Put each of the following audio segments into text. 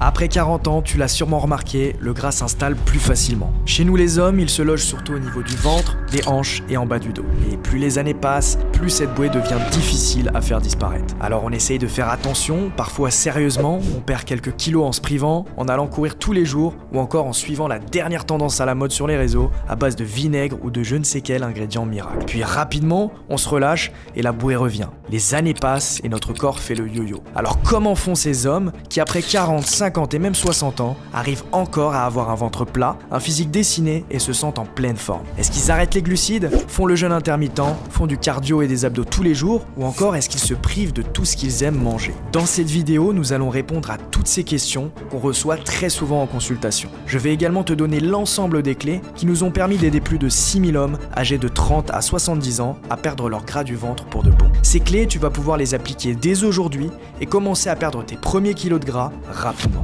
Après 40 ans, tu l'as sûrement remarqué, le gras s'installe plus facilement. Chez nous les hommes, il se loge surtout au niveau du ventre, des hanches et en bas du dos. Et plus les années passent, plus cette bouée devient difficile à faire disparaître. Alors on essaye de faire attention, parfois sérieusement, on perd quelques kilos en se privant, en allant courir tous les jours, ou encore en suivant la dernière tendance à la mode sur les réseaux, à base de vinaigre ou de je ne sais quel ingrédient miracle. Puis rapidement, on se relâche et la bouée revient. Les années passent et notre corps fait le yo-yo. Alors comment font ces hommes qui après 40, 50 et même 60 ans arrivent encore à avoir un ventre plat, un physique dessiné et se sentent en pleine forme? Est-ce qu'ils arrêtent les glucides, font le jeûne intermittent, font du cardio et des abdos tous les jours, ou encore est-ce qu'ils se privent de tout ce qu'ils aiment manger? Dans cette vidéo, nous allons répondre à toutes ces questions qu'on reçoit très souvent en consultation. Je vais également te donner l'ensemble des clés qui nous ont permis d'aider plus de 6000 hommes âgés de 30 à 70 ans à perdre leur gras du ventre pour de bon. Ces clés, tu vas pouvoir les appliquer dès aujourd'hui et commencer à perdre tes premiers kilos de gras rapidement.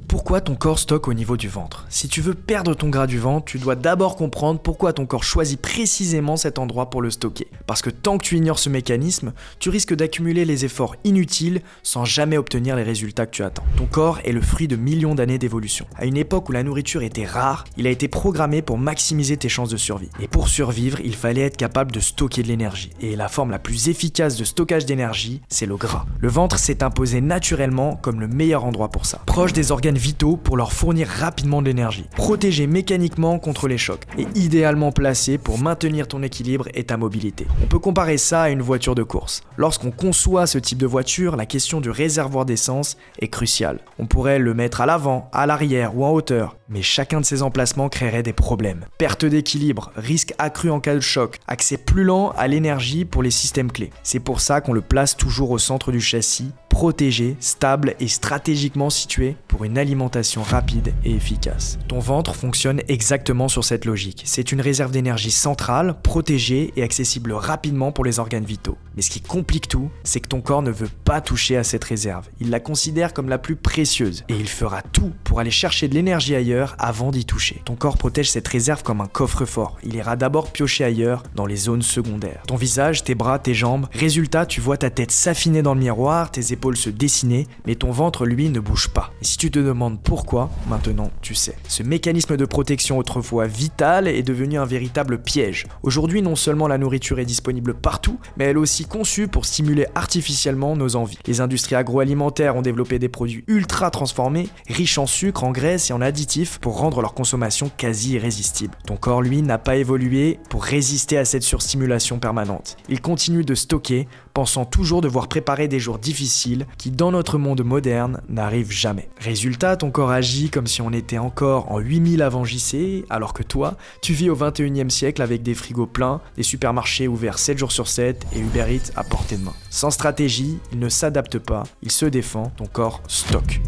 Pourquoi ton corps stocke au niveau du ventre? Si tu veux perdre ton gras du ventre, tu dois d'abord comprendre pourquoi ton corps choisit précisément cet endroit pour le stocker. Parce que tant que tu ignores ce mécanisme, tu risques d'accumuler les efforts inutiles sans jamais obtenir les résultats que tu attends. Ton corps est le fruit de millions d'années d'évolution. À une époque où la nourriture était rare, il a été programmé pour maximiser tes chances de survie. Et pour survivre, il fallait être capable de stocker de l'énergie. Et la forme la plus efficace de stockage d'énergie, c'est le gras. Le ventre s'est imposé naturellement comme le meilleur endroit pour ça. Proche des organes vitaux pour leur fournir rapidement de l'énergie, protégé mécaniquement contre les chocs et idéalement placé pour maintenir ton équilibre et ta mobilité. On peut comparer ça à une voiture de course. Lorsqu'on conçoit ce type de voiture, la question du réservoir d'essence est cruciale. On pourrait le mettre à l'avant, à l'arrière ou en hauteur, mais chacun de ces emplacements créerait des problèmes. Perte d'équilibre, risque accru en cas de choc, accès plus lent à l'énergie pour les systèmes clés. C'est pour ça qu'on le place toujours au centre du châssis, protégé, stable et stratégiquement situé pour une alimentation rapide et efficace. Ton ventre fonctionne exactement sur cette logique. C'est une réserve d'énergie centrale, protégée et accessible rapidement pour les organes vitaux. Mais ce qui complique tout, c'est que ton corps ne veut pas toucher à cette réserve. Il la considère comme la plus précieuse et il fera tout pour aller chercher de l'énergie ailleurs avant d'y toucher. Ton corps protège cette réserve comme un coffre-fort. Il ira d'abord piocher ailleurs, dans les zones secondaires. Ton visage, tes bras, tes jambes. Résultat, tu vois ta tête s'affiner dans le miroir, tes épaules se dessiner, mais ton ventre, lui, ne bouge pas. Et si tu te demandes pourquoi, maintenant tu sais. Ce mécanisme de protection autrefois vital est devenu un véritable piège. Aujourd'hui, non seulement la nourriture est disponible partout, mais elle est aussi conçue pour stimuler artificiellement nos envies. Les industries agroalimentaires ont développé des produits ultra transformés, riches en sucre, en graisse et en additifs pour rendre leur consommation quasi irrésistible. Ton corps, lui, n'a pas évolué pour résister à cette surstimulation permanente. Il continue de stocker, pensant toujours devoir préparer des jours difficiles qui, dans notre monde moderne, n'arrivent jamais. Résultat, ton corps agit comme si on était encore en 8000 avant JC, alors que toi, tu vis au 21e siècle avec des frigos pleins, des supermarchés ouverts 7 jours sur 7 et Uber Eats à portée de main. Sans stratégie, il ne s'adapte pas, il se défend, ton corps stocke.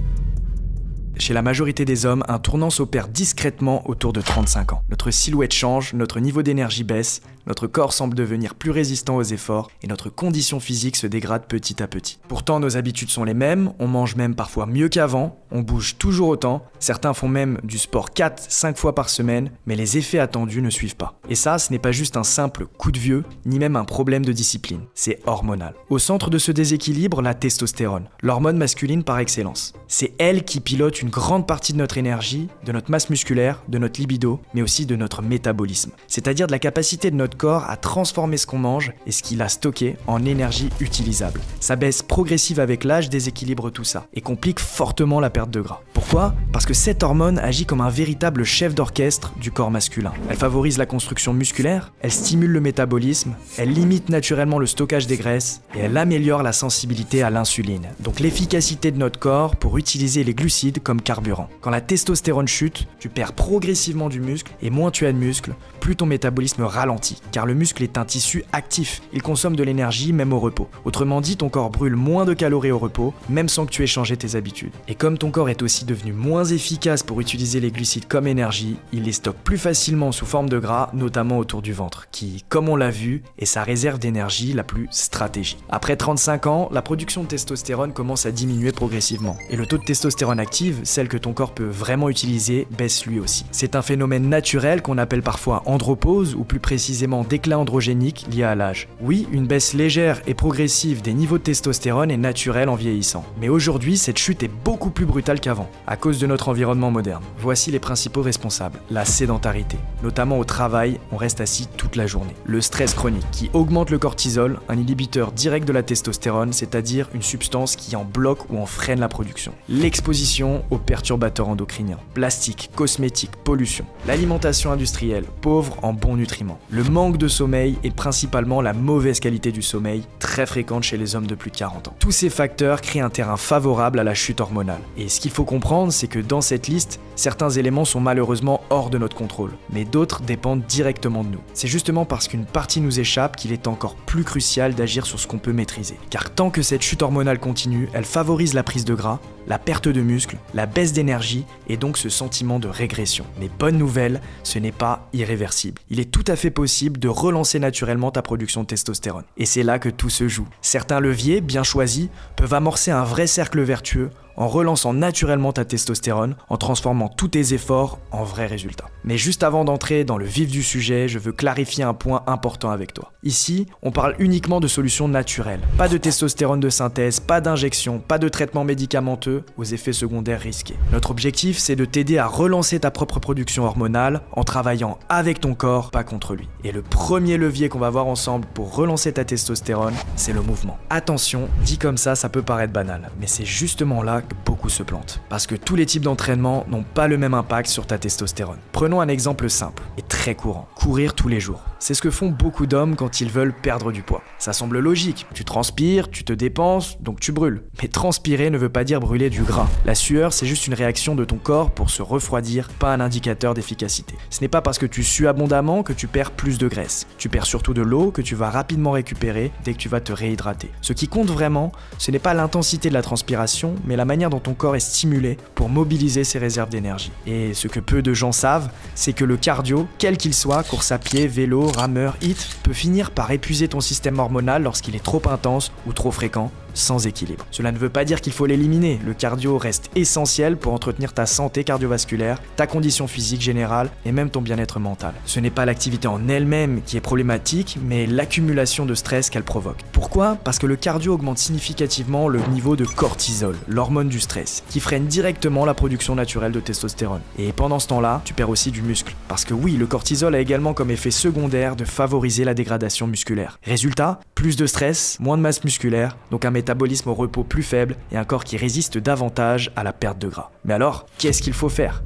Chez la majorité des hommes, un tournant s'opère discrètement autour de 35 ans. Notre silhouette change, notre niveau d'énergie baisse, notre corps semble devenir plus résistant aux efforts et notre condition physique se dégrade petit à petit. Pourtant, nos habitudes sont les mêmes, on mange même parfois mieux qu'avant, on bouge toujours autant, certains font même du sport 4-5 fois par semaine, mais les effets attendus ne suivent pas. Et ça, ce n'est pas juste un simple coup de vieux, ni même un problème de discipline, c'est hormonal. Au centre de ce déséquilibre, la testostérone, l'hormone masculine par excellence. C'est elle qui pilote une grande partie de notre énergie, de notre masse musculaire, de notre libido, mais aussi de notre métabolisme. C'est-à-dire de la capacité de notre corps à transformer ce qu'on mange et ce qu'il a stocké en énergie utilisable. Sa baisse progressive avec l'âge déséquilibre tout ça et complique fortement la perte de gras. Pourquoi? Parce que cette hormone agit comme un véritable chef d'orchestre du corps masculin. Elle favorise la construction musculaire, elle stimule le métabolisme, elle limite naturellement le stockage des graisses et elle améliore la sensibilité à l'insuline. Donc l'efficacité de notre corps pour utiliser les glucides comme carburant. Quand la testostérone chute, tu perds progressivement du muscle et moins tu as de muscle, plus ton métabolisme ralentit. Car le muscle est un tissu actif, il consomme de l'énergie même au repos. Autrement dit, ton corps brûle moins de calories au repos, même sans que tu aies changé tes habitudes. Et comme ton corps est aussi devenu moins efficace pour utiliser les glucides comme énergie, il les stocke plus facilement sous forme de gras, notamment autour du ventre, qui, comme on l'a vu, est sa réserve d'énergie la plus stratégique. Après 35 ans, la production de testostérone commence à diminuer progressivement. Et le taux de testostérone active, celle que ton corps peut vraiment utiliser, baisse lui aussi. C'est un phénomène naturel qu'on appelle parfois andropause ou plus précisément déclin androgénique lié à l'âge. Oui, une baisse légère et progressive des niveaux de testostérone est naturelle en vieillissant. Mais aujourd'hui, cette chute est beaucoup plus brutale qu'avant, à cause de notre environnement moderne. Voici les principaux responsables. La sédentarité. Notamment au travail, on reste assis toute la journée. Le stress chronique, qui augmente le cortisol, un inhibiteur direct de la testostérone, c'est-à-dire une substance qui en bloque ou en freine la production. L'exposition aux perturbateurs endocriniens. Plastique, cosmétiques, pollution. L'alimentation industrielle, pauvre en bons nutriments. Le manque de sommeil et principalement la mauvaise qualité du sommeil, très fréquente chez les hommes de plus de 40 ans. Tous ces facteurs créent un terrain favorable à la chute hormonale. Et ce qu'il faut comprendre, c'est que dans cette liste, certains éléments sont malheureusement hors de notre contrôle, mais d'autres dépendent directement de nous. C'est justement parce qu'une partie nous échappe qu'il est encore plus crucial d'agir sur ce qu'on peut maîtriser. Car tant que cette chute hormonale continue, elle favorise la prise de gras, la perte de muscles, la baisse d'énergie et donc ce sentiment de régression. Mais bonne nouvelle, ce n'est pas irréversible. Il est tout à fait possible de relancer naturellement ta production de testostérone. Et c'est là que tout se joue. Certains leviers, bien choisis, peuvent amorcer un vrai cercle vertueux en relançant naturellement ta testostérone, en transformant tous tes efforts en vrais résultats. Mais juste avant d'entrer dans le vif du sujet, je veux clarifier un point important avec toi. Ici, on parle uniquement de solutions naturelles. Pas de testostérone de synthèse, pas d'injection, pas de traitement médicamenteux aux effets secondaires risqués. Notre objectif, c'est de t'aider à relancer ta propre production hormonale en travaillant avec ton corps, pas contre lui. Et le premier levier qu'on va voir ensemble pour relancer ta testostérone, c'est le mouvement. Attention, dit comme ça peut paraître banal, mais c'est justement là que beaucoup se plantent. Parce que tous les types d'entraînement n'ont pas le même impact sur ta testostérone. Prenons un exemple simple et très courant. Courir tous les jours. C'est ce que font beaucoup d'hommes quand ils veulent perdre du poids. Ça semble logique. Tu transpires, tu te dépenses, donc tu brûles. Mais transpirer ne veut pas dire brûler du gras. La sueur, c'est juste une réaction de ton corps pour se refroidir, pas un indicateur d'efficacité. Ce n'est pas parce que tu sues abondamment que tu perds plus de graisse. Tu perds surtout de l'eau que tu vas rapidement récupérer dès que tu vas te réhydrater. Ce qui compte vraiment, ce n'est pas l'intensité de la transpiration, mais la manière dont ton corps est stimulé pour mobiliser ses réserves d'énergie. Et ce que peu de gens savent, c'est que le cardio, quel qu'il soit, course à pied, vélo, rameur, HIIT, peut finir par épuiser ton système hormonal lorsqu'il est trop intense ou trop fréquent, sans équilibre. Cela ne veut pas dire qu'il faut l'éliminer, le cardio reste essentiel pour entretenir ta santé cardiovasculaire, ta condition physique générale et même ton bien-être mental. Ce n'est pas l'activité en elle-même qui est problématique, mais l'accumulation de stress qu'elle provoque. Pourquoi ? Parce que le cardio augmente significativement le niveau de cortisol, l'hormone du stress, qui freine directement la production naturelle de testostérone. Et pendant ce temps-là, tu perds aussi du muscle. Parce que oui, le cortisol a également comme effet secondaire de favoriser la dégradation musculaire. Résultat, plus de stress, moins de masse musculaire, donc un métabolisme au repos plus faible et un corps qui résiste davantage à la perte de gras. Mais alors, qu'est-ce qu'il faut faire ?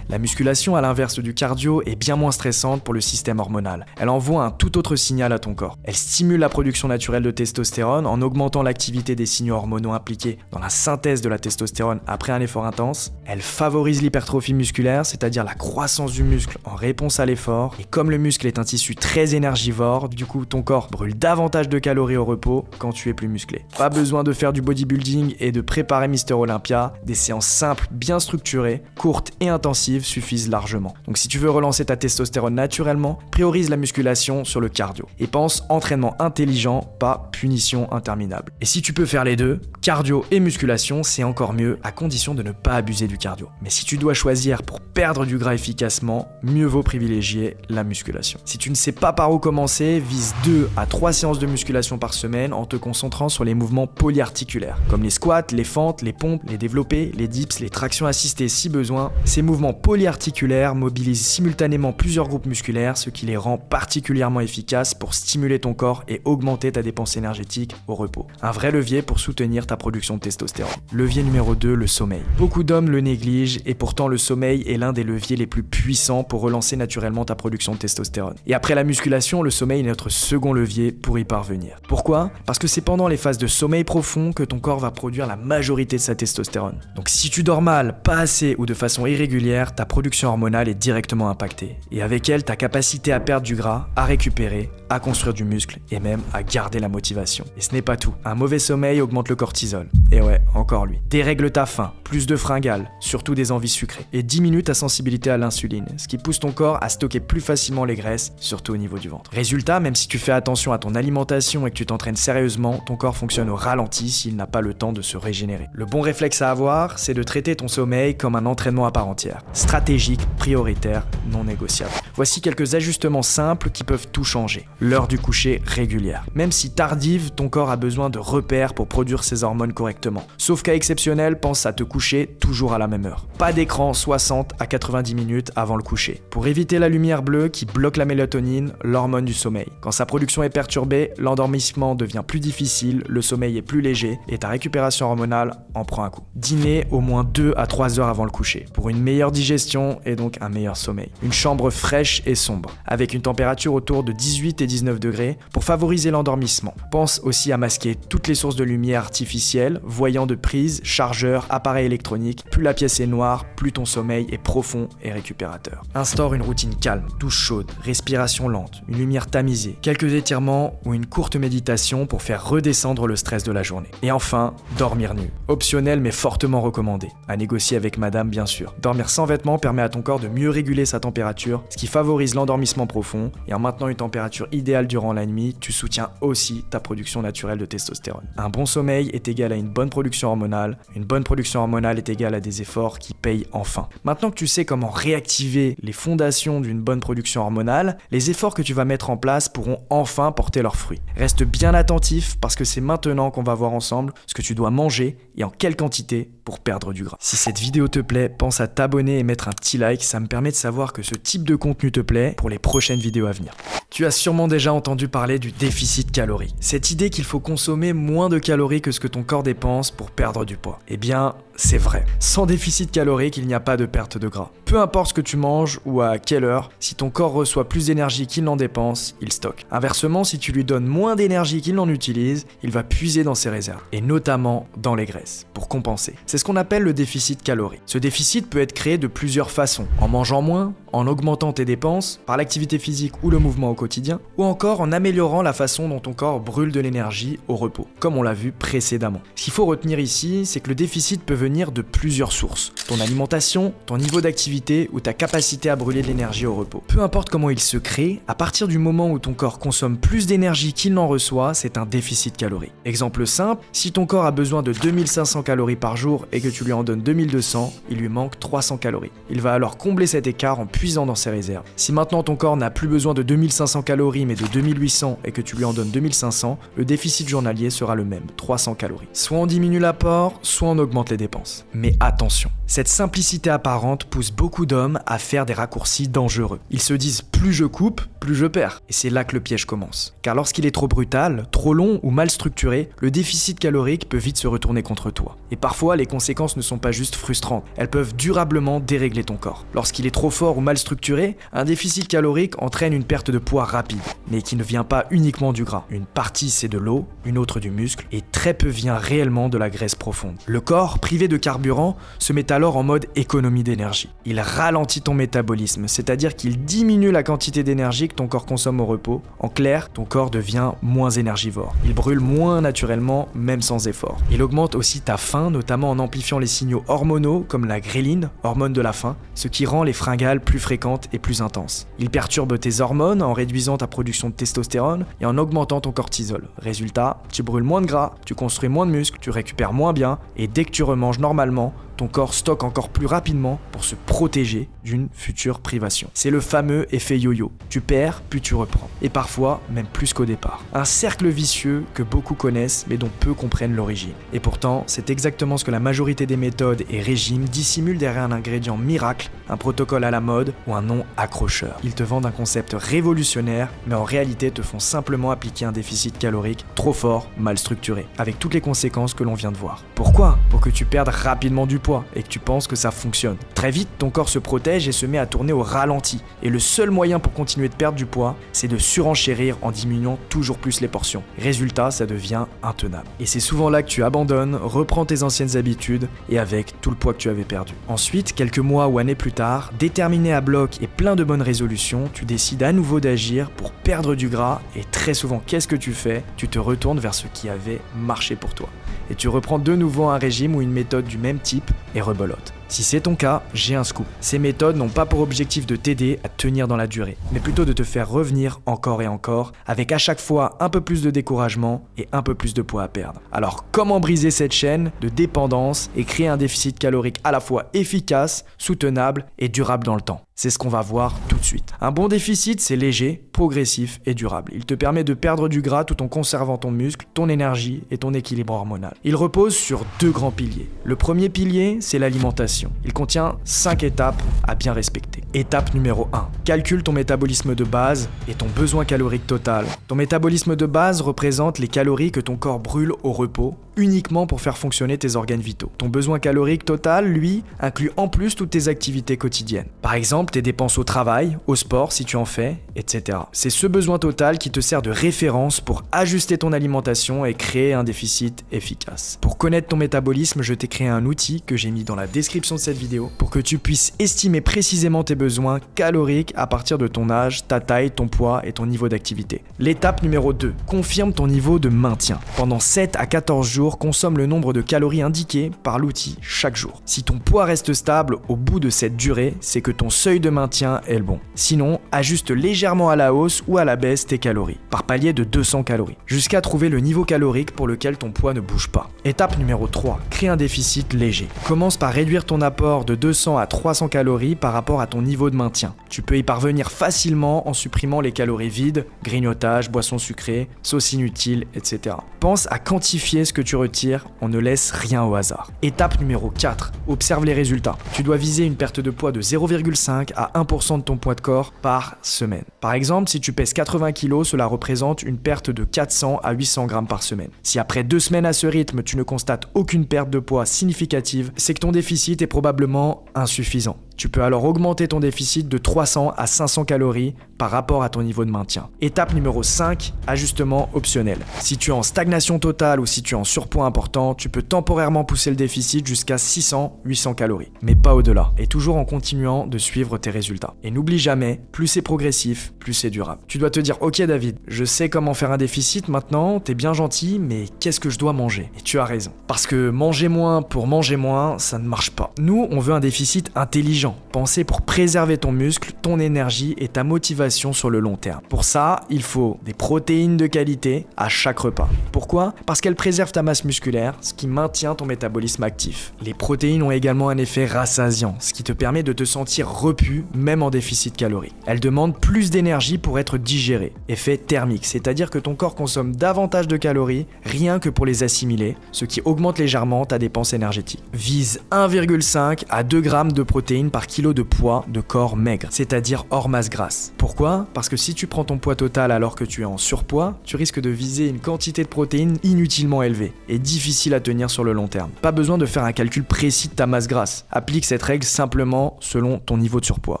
La musculation, à l'inverse du cardio, est bien moins stressante pour le système hormonal. Elle envoie un tout autre signal à ton corps. Elle stimule la production naturelle de testostérone en augmentant l'activité des signaux hormonaux impliqués dans la synthèse de la testostérone après un effort intense. Elle favorise l'hypertrophie musculaire, c'est-à-dire la croissance du muscle en réponse à l'effort. Et comme le muscle est un tissu très énergivore, du coup ton corps brûle davantage de calories au repos quand tu es plus musclé. Pas besoin de faire du bodybuilding et de préparer Mister Olympia. Des séances simples, bien structurées, courtes et intensives suffisent largement. Donc si tu veux relancer ta testostérone naturellement, priorise la musculation sur le cardio. Et pense entraînement intelligent, pas punition interminable. Et si tu peux faire les deux, cardio et musculation, c'est encore mieux, à condition de ne pas abuser du cardio. Mais si tu dois choisir pour perdre du gras efficacement, mieux vaut privilégier la musculation. Si tu ne sais pas par où commencer, vise 2 à 3 séances de musculation par semaine en te concentrant sur les mouvements polyarticulaires, comme les squats, les fentes, les pompes, les développés, les dips, les tractions assistées si besoin. Ces mouvements polyarticulaires mobilisent simultanément plusieurs groupes musculaires, ce qui les rend particulièrement efficaces pour stimuler ton corps et augmenter ta dépense énergétique au repos. Un vrai levier pour soutenir ta production de testostérone. Levier numéro 2, le sommeil. Beaucoup d'hommes le négligent et pourtant le sommeil est l'un des leviers les plus puissants pour relancer naturellement ta production de testostérone. Et après la musculation, le sommeil est notre second levier pour y parvenir. Pourquoi ? Parce que c'est pendant les phases de sommeil profond que ton corps va produire la majorité de sa testostérone. Donc si tu dors mal, pas assez ou de façon irrégulière, ta production hormonale est directement impactée. Et avec elle, ta capacité à perdre du gras, à récupérer, à construire du muscle et même à garder la motivation. Et ce n'est pas tout. Un mauvais sommeil augmente le cortisol. Et ouais, encore lui. Dérègle ta faim, plus de fringales, surtout des envies sucrées. Et diminue ta sensibilité à l'insuline, ce qui pousse ton corps à stocker plus facilement les graisses, surtout au niveau du ventre. Résultat, même si tu fais attention à ton alimentation et que tu t'entraînes sérieusement, ton corps fonctionne au ralenti s'il n'a pas le temps de se régénérer. Le bon réflexe à avoir, c'est de traiter ton sommeil comme un entraînement à part entière. Stratégique, prioritaire, non négociable. Voici quelques ajustements simples qui peuvent tout changer. L'heure du coucher régulière. Même si tardive, ton corps a besoin de repères pour produire ses hormones correctement. Sauf cas exceptionnel, pense à te coucher toujours à la même heure. Pas d'écran 60 à 90 minutes avant le coucher. Pour éviter la lumière bleue qui bloque la mélatonine, l'hormone du sommeil. Quand sa production est perturbée, l'endormissement devient plus difficile, le sommeil est plus léger et ta récupération hormonale en prend un coup. Dîner au moins 2 à 3 heures avant le coucher. Pour une meilleure digestion et donc un meilleur sommeil. Une chambre fraîche et sombre, avec une température autour de 18 et 19 degrés pour favoriser l'endormissement. Pense aussi à masquer toutes les sources de lumière artificielles, voyants de prise, chargeurs, appareils électroniques. Plus la pièce est noire, plus ton sommeil est profond et récupérateur. Instaure une routine calme, douche chaude, respiration lente, une lumière tamisée, quelques étirements ou une courte méditation pour faire redescendre le stress de la journée. Et enfin, dormir nu. Optionnel mais fortement recommandé. À négocier avec madame bien sûr. Dormir sans vêtements permet à ton corps de mieux réguler sa température, ce qui favorise l'endormissement profond, et en maintenant une température idéale durant la nuit, tu soutiens aussi ta production naturelle de testostérone. Un bon sommeil est égal à une bonne production hormonale est égale à des efforts qui payent enfin. Maintenant que tu sais comment réactiver les fondations d'une bonne production hormonale, les efforts que tu vas mettre en place pourront enfin porter leurs fruits. Reste bien attentif parce que c'est maintenant qu'on va voir ensemble ce que tu dois manger et en quelle quantité pour perdre du gras. Si cette vidéo te plaît, pense à t'abonner et mettre un petit like, ça me permet de savoir que ce type de contenu te plaît pour les prochaines vidéos à venir. Tu as sûrement déjà entendu parler du déficit calorique. Cette idée qu'il faut consommer moins de calories que ce que ton corps dépense pour perdre du poids. Eh bien, c'est vrai. Sans déficit calorique, il n'y a pas de perte de gras. Peu importe ce que tu manges ou à quelle heure, si ton corps reçoit plus d'énergie qu'il n'en dépense, il stocke. Inversement, si tu lui donnes moins d'énergie qu'il n'en utilise, il va puiser dans ses réserves, et notamment dans les graisses, pour compenser. C'est ce qu'on appelle le déficit calorique. Ce déficit peut être créé de plusieurs façons. En mangeant moins, en augmentant tes dépenses, par l'activité physique ou le mouvement au quotidien, ou encore en améliorant la façon dont ton corps brûle de l'énergie au repos, comme on l'a vu précédemment. Ce qu'il faut retenir ici, c'est que le déficit peut venir de plusieurs sources. Ton alimentation, ton niveau d'activité ou ta capacité à brûler de l'énergie au repos. Peu importe comment il se crée, à partir du moment où ton corps consomme plus d'énergie qu'il n'en reçoit, c'est un déficit calorique. Exemple simple, si ton corps a besoin de 2500 calories par jour et que tu lui en donnes 2200, il lui manque 300 calories. Il va alors combler cet écart en puisant dans ses réserves. Si maintenant ton corps n'a plus besoin de 2500 calories mais de 2800 et que tu lui en donnes 2500, le déficit journalier sera le même, 300 calories. Soit on diminue l'apport, soit on augmente les dépenses. Mais attention, cette simplicité apparente pousse beaucoup d'hommes à faire des raccourcis dangereux. Ils se disent plus je coupe, plus je perds. Et c'est là que le piège commence. Car lorsqu'il est trop brutal, trop long ou mal structuré, le déficit calorique peut vite se retourner contre toi. Et parfois, les conséquences ne sont pas juste frustrantes, elles peuvent durablement dérégler ton corps. Lorsqu'il est trop fort ou mal structuré, un déficit calorique entraîne une perte de poids rapide, mais qui ne vient pas uniquement du gras. Une partie c'est de l'eau, une autre du muscle, et très peu vient réellement de la graisse profonde. Le corps, privé de carburant, se met alors en mode économie d'énergie. Il ralentit ton métabolisme, c'est-à-dire qu'il diminue la quantité d'énergie que ton corps consomme au repos. En clair, ton corps devient moins énergivore. Il brûle moins naturellement, même sans effort. Il augmente aussi ta faim, notamment en amplifiant les signaux hormonaux comme la gréline, hormone de la faim, ce qui rend les fringales plus fréquentes et plus intenses. Il perturbe tes hormones en réduisant ta production de testostérone et en augmentant ton cortisol. Résultat, tu brûles moins de gras, tu construis moins de muscles, tu récupères moins bien et dès que tu remanges normalement, ton corps stocke encore plus rapidement pour se protéger d'une future privation. C'est le fameux effet yo-yo. Tu perds, puis tu reprends. Et parfois, même plus qu'au départ. Un cercle vicieux que beaucoup connaissent, mais dont peu comprennent l'origine. Et pourtant, c'est exactement ce que la majorité des méthodes et régimes dissimulent derrière un ingrédient miracle, un protocole à la mode ou un nom accrocheur. Ils te vendent un concept révolutionnaire, mais en réalité te font simplement appliquer un déficit calorique trop fort, mal structuré, avec toutes les conséquences que l'on vient de voir. Pourquoi ? Pour que tu perdes rapidement du poids, surpoids et que tu penses que ça fonctionne. Très vite, ton corps se protège et se met à tourner au ralenti. Et le seul moyen pour continuer de perdre du poids, c'est de surenchérir en diminuant toujours plus les portions. Résultat, ça devient intenable. Et c'est souvent là que tu abandonnes, reprends tes anciennes habitudes et avec tout le poids que tu avais perdu. Ensuite, quelques mois ou années plus tard, déterminé à bloc et plein de bonnes résolutions, tu décides à nouveau d'agir pour perdre du gras et très souvent, qu'est-ce que tu fais? Tu te retournes vers ce qui avait marché pour toi. Et tu reprends de nouveau un régime ou une méthode du même type et rebelote. Si c'est ton cas, j'ai un scoop. Ces méthodes n'ont pas pour objectif de t'aider à tenir dans la durée, mais plutôt de te faire revenir encore et encore, avec à chaque fois un peu plus de découragement et un peu plus de poids à perdre. Alors comment briser cette chaîne de dépendance et créer un déficit calorique à la fois efficace, soutenable et durable dans le temps? C'est ce qu'on va voir tout de suite. Un bon déficit, c'est léger, progressif et durable. Il te permet de perdre du gras tout en conservant ton muscle, ton énergie et ton équilibre hormonal. Il repose sur deux grands piliers. Le premier pilier, c'est l'alimentation. Il contient 5 étapes à bien respecter. Étape numéro 1. Calcule ton métabolisme de base et ton besoin calorique total. Ton métabolisme de base représente les calories que ton corps brûle au repos, uniquement pour faire fonctionner tes organes vitaux. Ton besoin calorique total, lui, inclut en plus toutes tes activités quotidiennes. Par exemple, tes dépenses au travail, au sport si tu en fais, etc. C'est ce besoin total qui te sert de référence pour ajuster ton alimentation et créer un déficit efficace. Pour connaître ton métabolisme, je t'ai créé un outil que j'ai mis dans la description de cette vidéo pour que tu puisses estimer précisément tes besoins caloriques à partir de ton âge, ta taille, ton poids et ton niveau d'activité. L'étape numéro 2. Confirme ton niveau de maintien. Pendant 7 à 14 jours, consomme le nombre de calories indiquées par l'outil chaque jour. Si ton poids reste stable au bout de cette durée, c'est que ton seuil de maintien est le bon. Sinon, ajuste légèrement à la hausse ou à la baisse tes calories, par palier de 200 calories, jusqu'à trouver le niveau calorique pour lequel ton poids ne bouge pas. Étape numéro 3. Crée un déficit léger. Commence par réduire ton apport de 200 à 300 calories par rapport à ton niveau de maintien. Tu peux y parvenir facilement en supprimant les calories vides, grignotage, boissons sucrées, sauces inutiles, etc. Pense à quantifier ce que tu retires, on ne laisse rien au hasard. Étape numéro 4. Observe les résultats. Tu dois viser une perte de poids de 0,5 à 1% de ton poids de corps par semaine. Par exemple, si tu pèses 80 kg, cela représente une perte de 400 à 800 grammes par semaine. Si après 2 semaines à ce rythme, tu ne constates aucune perte de poids significative, c'est que ton déficit est probablement insuffisant. Tu peux alors augmenter ton déficit de 300 à 500 calories par rapport à ton niveau de maintien. Étape numéro 5, ajustement optionnel. Si tu es en stagnation totale ou si tu es en surpoids important, tu peux temporairement pousser le déficit jusqu'à 600-800 calories, mais pas au-delà, et toujours en continuant de suivre tes résultats. Et n'oublie jamais, plus c'est progressif, plus c'est durable. Tu dois te dire, ok David, je sais comment faire un déficit maintenant, t'es bien gentil, mais qu'est-ce que je dois manger? Et tu as raison. Parce que manger moins pour manger moins, ça ne marche pas. Nous, on veut un déficit intelligent, pensé pour préserver ton muscle, ton énergie et ta motivation sur le long terme. Pour ça, il faut des protéines de qualité à chaque repas. Pourquoi? Parce qu'elles préservent ta masse musculaire, ce qui maintient ton métabolisme actif. Les protéines ont également un effet rassasiant, ce qui te permet de te sentir repu, même en déficit calorique. Elles demandent plus d'énergie pour être digérées. Effet thermique, c'est-à-dire que ton corps consomme davantage de calories rien que pour les assimiler, ce qui augmente légèrement ta dépense énergétique. Vise 1,5 à 2 grammes de protéines par kilo de poids de corps maigre, c'est-à-dire hors masse grasse. Pourquoi? Parce que si tu prends ton poids total alors que tu es en surpoids, tu risques de viser une quantité de protéines inutilement élevée et difficile à tenir sur le long terme. Pas besoin de faire un calcul précis de ta masse grasse. Applique cette règle simplement selon ton niveau de surpoids.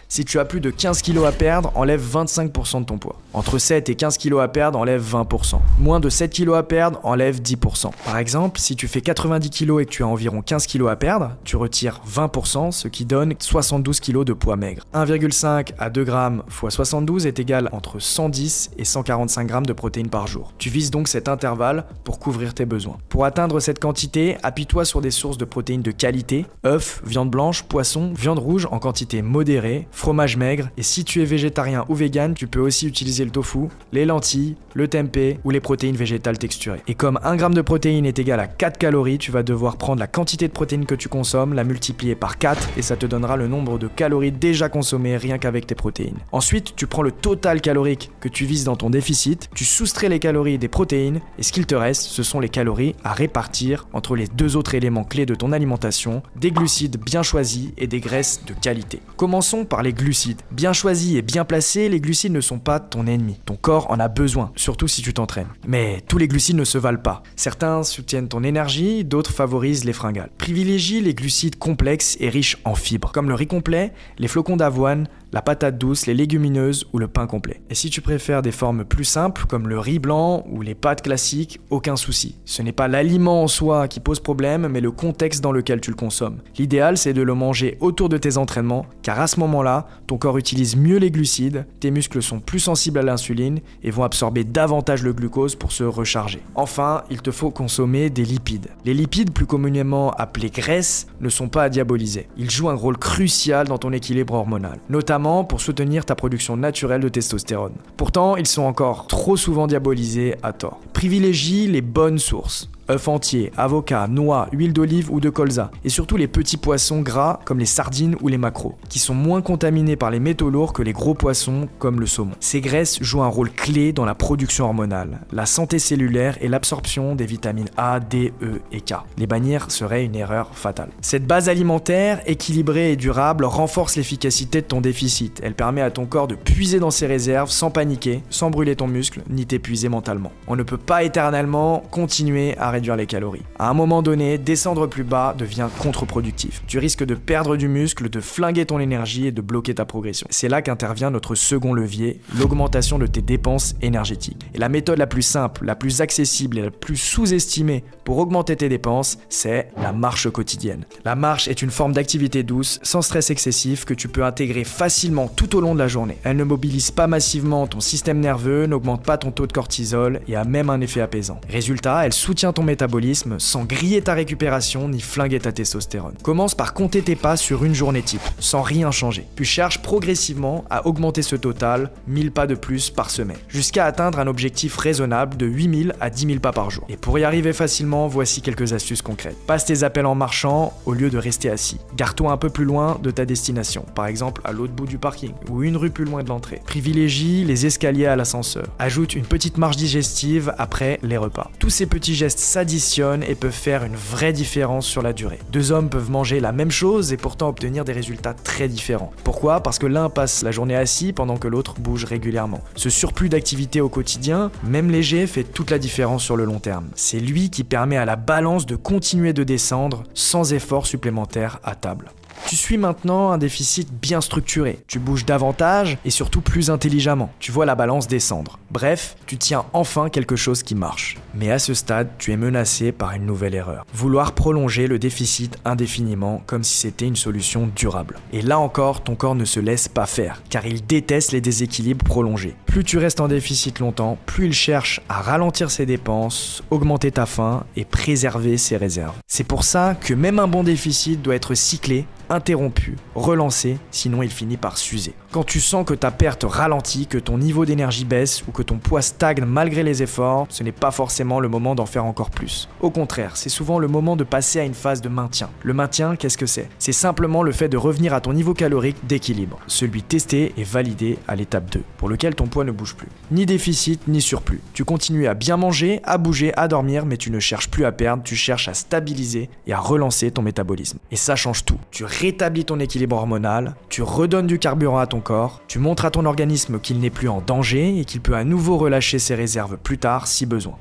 Si tu as plus de 15 kg à perdre, enlève 25% de ton poids. Entre 7 et 15 kg à perdre, enlève 20%. Moins de 7 kg à perdre, enlève 10%. Par exemple, si tu fais 90 kg et que tu as environ 15 kg à perdre, tu retires 20%, ce qui donne 72 kg de poids maigre. 1,5 à 2 grammes x 72 est égal entre 110 et 145 grammes de protéines par jour. Tu vises donc cet intervalle pour couvrir tes besoins. Pour atteindre cette quantité, appuie-toi sur des sources de protéines de qualité, œufs, viande blanche, poisson, viande rouge en quantité modérée, fromage maigre, et si tu es végétarien ou vegan, tu peux aussi utiliser le tofu, les lentilles, le tempeh ou les protéines végétales texturées. Et comme 1 gramme de protéines est égal à 4 calories, tu vas devoir prendre la quantité de protéines que tu consommes, la multiplier par 4 et ça te donnera le nombre nombre de calories déjà consommées rien qu'avec tes protéines. Ensuite, tu prends le total calorique que tu vises dans ton déficit, tu soustrais les calories des protéines, et ce qu'il te reste, ce sont les calories à répartir entre les deux autres éléments clés de ton alimentation, des glucides bien choisis et des graisses de qualité. Commençons par les glucides. Bien choisis et bien placés, les glucides ne sont pas ton ennemi. Ton corps en a besoin, surtout si tu t'entraînes. Mais tous les glucides ne se valent pas. Certains soutiennent ton énergie, d'autres favorisent les fringales. Privilégie les glucides complexes et riches en fibres, comme le riz complet, les flocons d'avoine, la patate douce, les légumineuses ou le pain complet. Et si tu préfères des formes plus simples comme le riz blanc ou les pâtes classiques, aucun souci. Ce n'est pas l'aliment en soi qui pose problème, mais le contexte dans lequel tu le consommes. L'idéal, c'est de le manger autour de tes entraînements, car à ce moment-là, ton corps utilise mieux les glucides, tes muscles sont plus sensibles à l'insuline et vont absorber davantage le glucose pour se recharger. Enfin, il te faut consommer des lipides. Les lipides, plus communément appelés graisses, ne sont pas à diaboliser. Ils jouent un rôle crucial dans ton équilibre hormonal, notamment pour soutenir ta production naturelle de testostérone. Pourtant, ils sont encore trop souvent diabolisés à tort. Privilégie les bonnes sources. œufs entiers, avocats, noix, huile d'olive ou de colza, et surtout les petits poissons gras comme les sardines ou les maquereaux, qui sont moins contaminés par les métaux lourds que les gros poissons comme le saumon. Ces graisses jouent un rôle clé dans la production hormonale, la santé cellulaire et l'absorption des vitamines A, D, E et K. Les bannir serait une erreur fatale. Cette base alimentaire, équilibrée et durable, renforce l'efficacité de ton déficit. Elle permet à ton corps de puiser dans ses réserves sans paniquer, sans brûler ton muscle, ni t'épuiser mentalement. On ne peut pas éternellement continuer à réduire les calories. À un moment donné, descendre plus bas devient contre-productif. Tu risques de perdre du muscle, de flinguer ton énergie et de bloquer ta progression. C'est là qu'intervient notre second levier, l'augmentation de tes dépenses énergétiques. Et la méthode la plus simple, la plus accessible et la plus sous-estimée pour augmenter tes dépenses, c'est la marche quotidienne. La marche est une forme d'activité douce, sans stress excessif, que tu peux intégrer facilement tout au long de la journée. Elle ne mobilise pas massivement ton système nerveux, n'augmente pas ton taux de cortisol et a même un effet apaisant. Résultat, elle soutient ton métabolisme sans griller ta récupération ni flinguer ta testostérone. Commence par compter tes pas sur une journée type, sans rien changer. Puis cherche progressivement à augmenter ce total, 1000 pas de plus par semaine, jusqu'à atteindre un objectif raisonnable de 8000 à 10 000 pas par jour. Et pour y arriver facilement, voici quelques astuces concrètes. Passe tes appels en marchant au lieu de rester assis. Gare-toi un peu plus loin de ta destination, par exemple à l'autre bout du parking ou une rue plus loin de l'entrée. Privilégie les escaliers à l'ascenseur. Ajoute une petite marche digestive après les repas. Tous ces petits gestes s'additionnent et peuvent faire une vraie différence sur la durée. Deux hommes peuvent manger la même chose et pourtant obtenir des résultats très différents. Pourquoi ? Parce que l'un passe la journée assis pendant que l'autre bouge régulièrement. Ce surplus d'activité au quotidien, même léger, fait toute la différence sur le long terme. C'est lui qui permet à la balance de continuer de descendre sans effort supplémentaire à table. Tu suis maintenant un déficit bien structuré, tu bouges davantage et surtout plus intelligemment, tu vois la balance descendre. Bref, tu tiens enfin quelque chose qui marche. Mais à ce stade, tu es menacé par une nouvelle erreur. Vouloir prolonger le déficit indéfiniment comme si c'était une solution durable. Et là encore, ton corps ne se laisse pas faire, car il déteste les déséquilibres prolongés. Plus tu restes en déficit longtemps, plus il cherche à ralentir ses dépenses, augmenter ta faim et préserver ses réserves. C'est pour ça que même un bon déficit doit être cyclé, interrompu, relancé, sinon il finit par s'user. Quand tu sens que ta perte ralentit, que ton niveau d'énergie baisse ou que ton poids stagne malgré les efforts, ce n'est pas forcément le moment d'en faire encore plus. Au contraire, c'est souvent le moment de passer à une phase de maintien. Le maintien, qu'est-ce que c'est ? C'est simplement le fait de revenir à ton niveau calorique d'équilibre, celui testé et validé à l'étape 2, pour lequel ton poids ne bouge plus. Ni déficit, ni surplus. Tu continues à bien manger, à bouger, à dormir, mais tu ne cherches plus à perdre, tu cherches à stabiliser et à relancer ton métabolisme. Et ça change tout. Tu rétablis ton équilibre hormonal, tu redonnes du carburant à ton corps, tu montres à ton organisme qu'il n'est plus en danger et qu'il peut à nouveau relâcher ses réserves plus tard si besoin.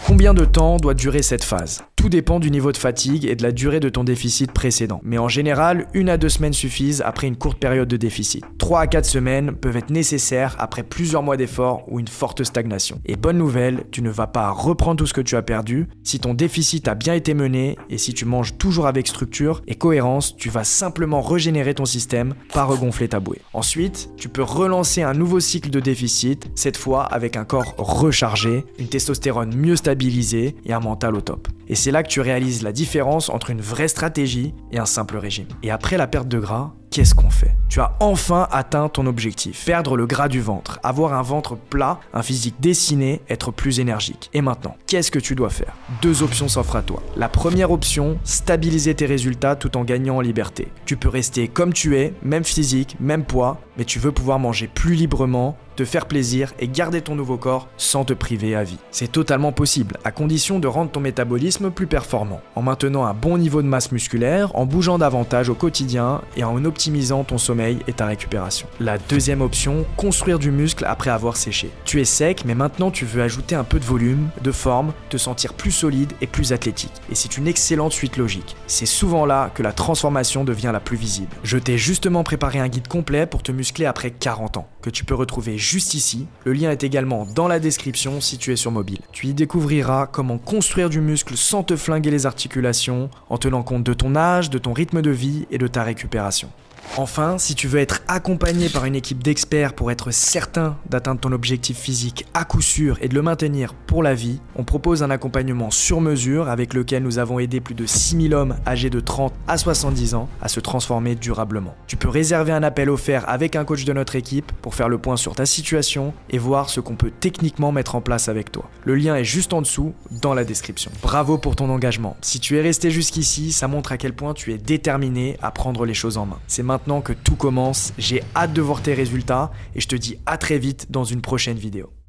Combien de temps doit durer cette phase ? Tout dépend du niveau de fatigue et de la durée de ton déficit précédent. Mais en général, 1 à 2 semaines suffisent après une courte période de déficit. 3 à 4 semaines peuvent être nécessaires après plusieurs mois d'efforts ou une forte stagnation. Et bonne nouvelle, tu ne vas pas reprendre tout ce que tu as perdu. Si ton déficit a bien été mené et si tu manges toujours avec structure et cohérence, tu vas simplement régénérer ton système, pas regonfler ta bouée. Ensuite, tu peux relancer un nouveau cycle de déficit, cette fois avec un corps rechargé, une testostérone mieux stabilisée et un mental au top. Et c'est là que tu réalises la différence entre une vraie stratégie et un simple régime. Et après la perte de gras, qu'est-ce qu'on fait ? Tu as enfin atteint ton objectif. Perdre le gras du ventre, avoir un ventre plat, un physique dessiné, être plus énergique. Et maintenant, qu'est-ce que tu dois faire? Deux options s'offrent à toi. La première option, stabiliser tes résultats tout en gagnant en liberté. Tu peux rester comme tu es, même physique, même poids, mais tu veux pouvoir manger plus librement, te faire plaisir et garder ton nouveau corps sans te priver à vie. C'est totalement possible, à condition de rendre ton métabolisme plus performant, en maintenant un bon niveau de masse musculaire, en bougeant davantage au quotidien et en optimisant ton sommeil et ta récupération. La deuxième option, construire du muscle après avoir séché. Tu es sec, mais maintenant tu veux ajouter un peu de volume, de forme, te sentir plus solide et plus athlétique. Et c'est une excellente suite logique. C'est souvent là que la transformation devient la plus visible. Je t'ai justement préparé un guide complet pour te muscler après 40 ans, que tu peux retrouver juste ici. Le lien est également dans la description si tu es sur mobile. Tu y découvriras comment construire du muscle sans te flinguer les articulations, en tenant compte de ton âge, de ton rythme de vie et de ta récupération. Enfin, si tu veux être accompagné par une équipe d'experts pour être certain d'atteindre ton objectif physique à coup sûr et de le maintenir pour la vie, on propose un accompagnement sur mesure avec lequel nous avons aidé plus de 6000 hommes âgés de 30 à 70 ans à se transformer durablement. Tu peux réserver un appel offert avec un coach de notre équipe pour faire le point sur ta situation et voir ce qu'on peut techniquement mettre en place avec toi. Le lien est juste en dessous dans la description. Bravo pour ton engagement. Si tu es resté jusqu'ici, ça montre à quel point tu es déterminé à prendre les choses en main. C'est maintenant que tout commence, j'ai hâte de voir tes résultats et je te dis à très vite dans une prochaine vidéo.